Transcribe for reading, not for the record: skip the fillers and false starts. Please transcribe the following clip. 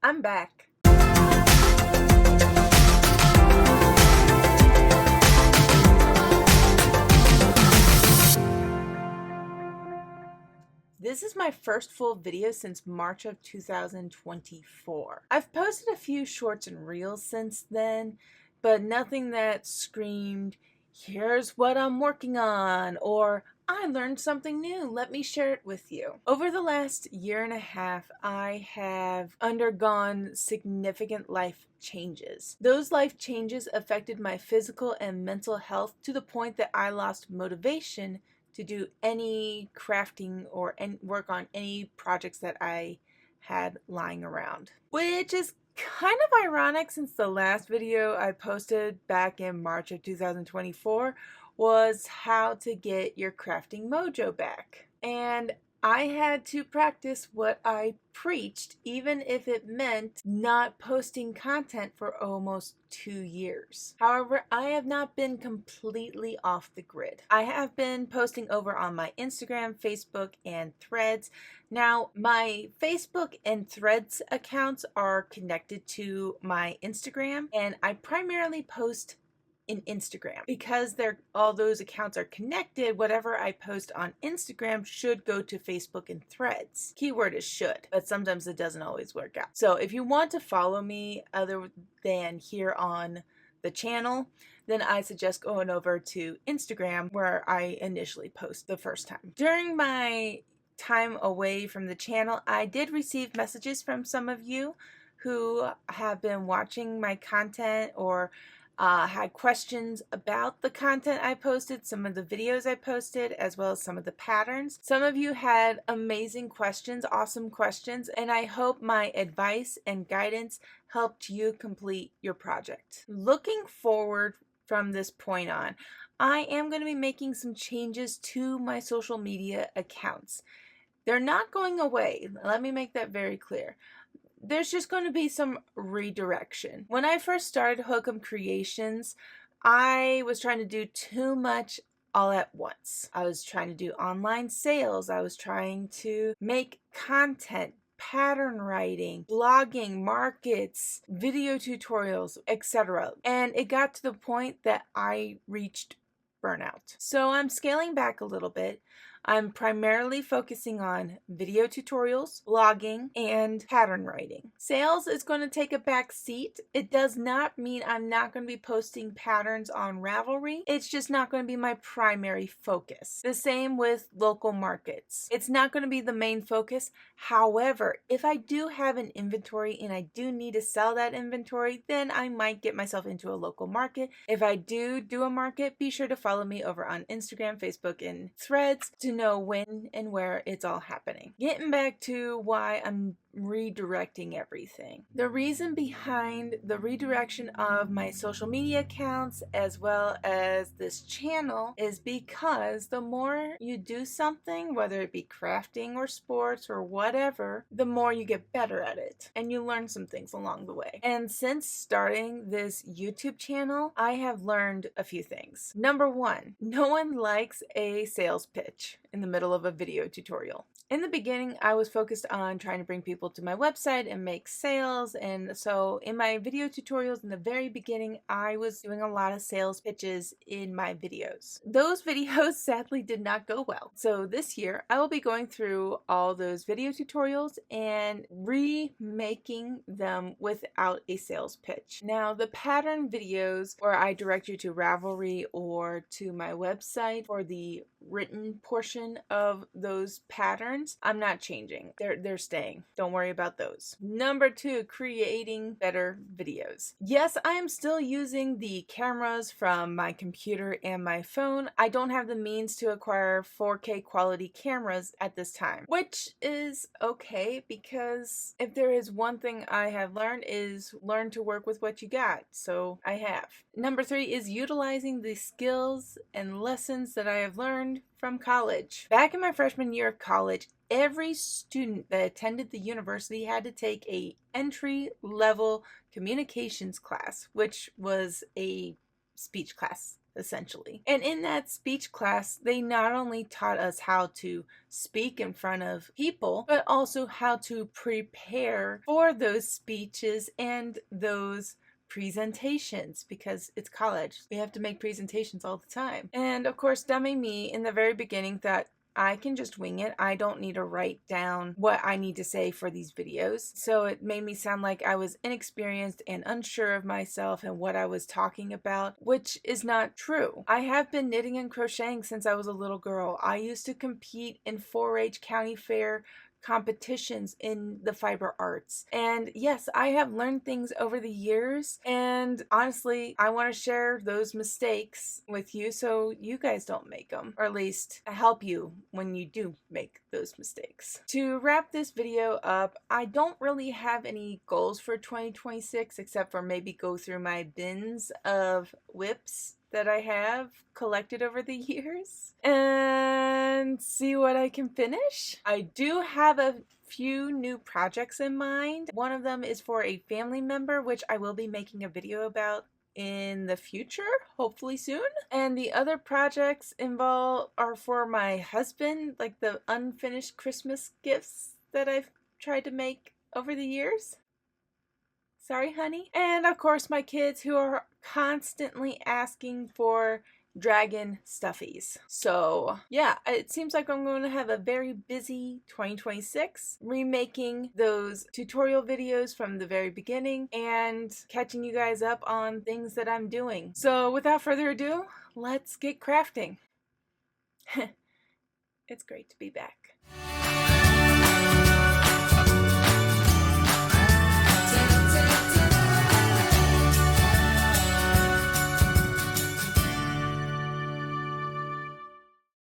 I'm back. This is my first full video since March of 2024. I've posted a few shorts and reels since then, but nothing that screamed, "Here's what I'm working on," or "I learned something new, let me share it with you." Over the last year and a half, I have undergone significant life changes. Those life changes affected my physical and mental health to the point that I lost motivation to do any crafting or work on any projects that I had lying around. Which is kind of ironic since the last video I posted back in March of 2024 was how to get your crafting mojo back. And I had to practice what I preached, even if it meant not posting content for almost 2 years. However, I have not been completely off the grid. I have been posting over on my Instagram, Facebook, and Threads. Now, my Facebook and Threads accounts are connected to my Instagram, and I primarily post in Instagram. Because all those accounts are connected, whatever I post on Instagram should go to Facebook and Threads. Keyword is should, but sometimes it doesn't always work out. So if you want to follow me other than here on the channel, then I suggest going over to Instagram, where I initially post the first time. During my time away from the channel, I did receive messages from some of you who have been watching my content or had questions about the content I posted, some of the videos I posted, as well as some of the patterns. Some of you had amazing questions, awesome questions, and I hope my advice and guidance helped you complete your project. Looking forward from this point on, I am going to be making some changes to my social media accounts. They're not going away. Let me make that very clear. There's just going to be some redirection. When I first started Hookemcreations, I was trying to do too much all at once. I was trying to do online sales. I was trying to make content, pattern writing, blogging, markets, video tutorials, etc. And it got to the point that I reached burnout. So I'm scaling back a little bit. I'm primarily focusing on video tutorials, blogging, and pattern writing. Sales is going to take a back seat. It does not mean I'm not going to be posting patterns on Ravelry. It's just not going to be my primary focus. The same with local markets. It's not going to be the main focus. However, if I do have an inventory and I do need to sell that inventory, then I might get myself into a local market. If I do a market, be sure to follow me over on Instagram, Facebook, and Threads to know when and where it's all happening. Getting back to why I'm redirecting everything. The reason behind the redirection of my social media accounts as well as this channel is because the more you do something, whether it be crafting or sports or whatever, the more you get better at it and you learn some things along the way. And since starting this YouTube channel, I have learned a few things. Number one, no one likes a sales pitch in the middle of a video tutorial. In the beginning, I was focused on trying to bring people to my website and make sales, and so in my video tutorials in the very beginning, I was doing a lot of sales pitches in my videos. Those videos sadly did not go well. So this year, I will be going through all those video tutorials and remaking them without a sales pitch. Now, the pattern videos where I direct you to Ravelry or to my website for the written portion of those patterns, I'm not changing. They're staying. Don't worry about those. Number two, creating better videos. Yes, I am still using the cameras from my computer and my phone. I don't have the means to acquire 4K quality cameras at this time, which is okay because if there is one thing I have learned is learn to work with what you got. So I have. Number three is utilizing the skills and lessons that I have learned from college. Back in my freshman year of college, every student that attended the university had to take a entry-level communications class, which was a speech class essentially. And in that speech class, they not only taught us how to speak in front of people, but also how to prepare for those speeches and those presentations, because it's college. We have to make presentations all the time. And of course, dummy me in the very beginning thought, I can just wing it. I don't need to write down what I need to say for these videos. So it made me sound like I was inexperienced and unsure of myself and what I was talking about, which is not true. I have been knitting and crocheting since I was a little girl. I used to compete in 4-H county fair competitions in the fiber arts. And yes, I have learned things over the years, and honestly, I want to share those mistakes with you so you guys don't make them, or at least help you when you do make those mistakes. To wrap this video up, I don't really have any goals for 2026 except for maybe go through my bins of whips that I have collected over the years and see what I can finish. I do have a few new projects in mind. One of them is for a family member, which I will be making a video about in the future, hopefully soon. And the other projects are for my husband, like the unfinished Christmas gifts that I've tried to make over the years. Sorry, honey. And of course, my kids who are constantly asking for dragon stuffies. So yeah, it seems like I'm going to have a very busy 2026 remaking those tutorial videos from the very beginning and catching you guys up on things that I'm doing. So without further ado, let's get crafting. It's great to be back.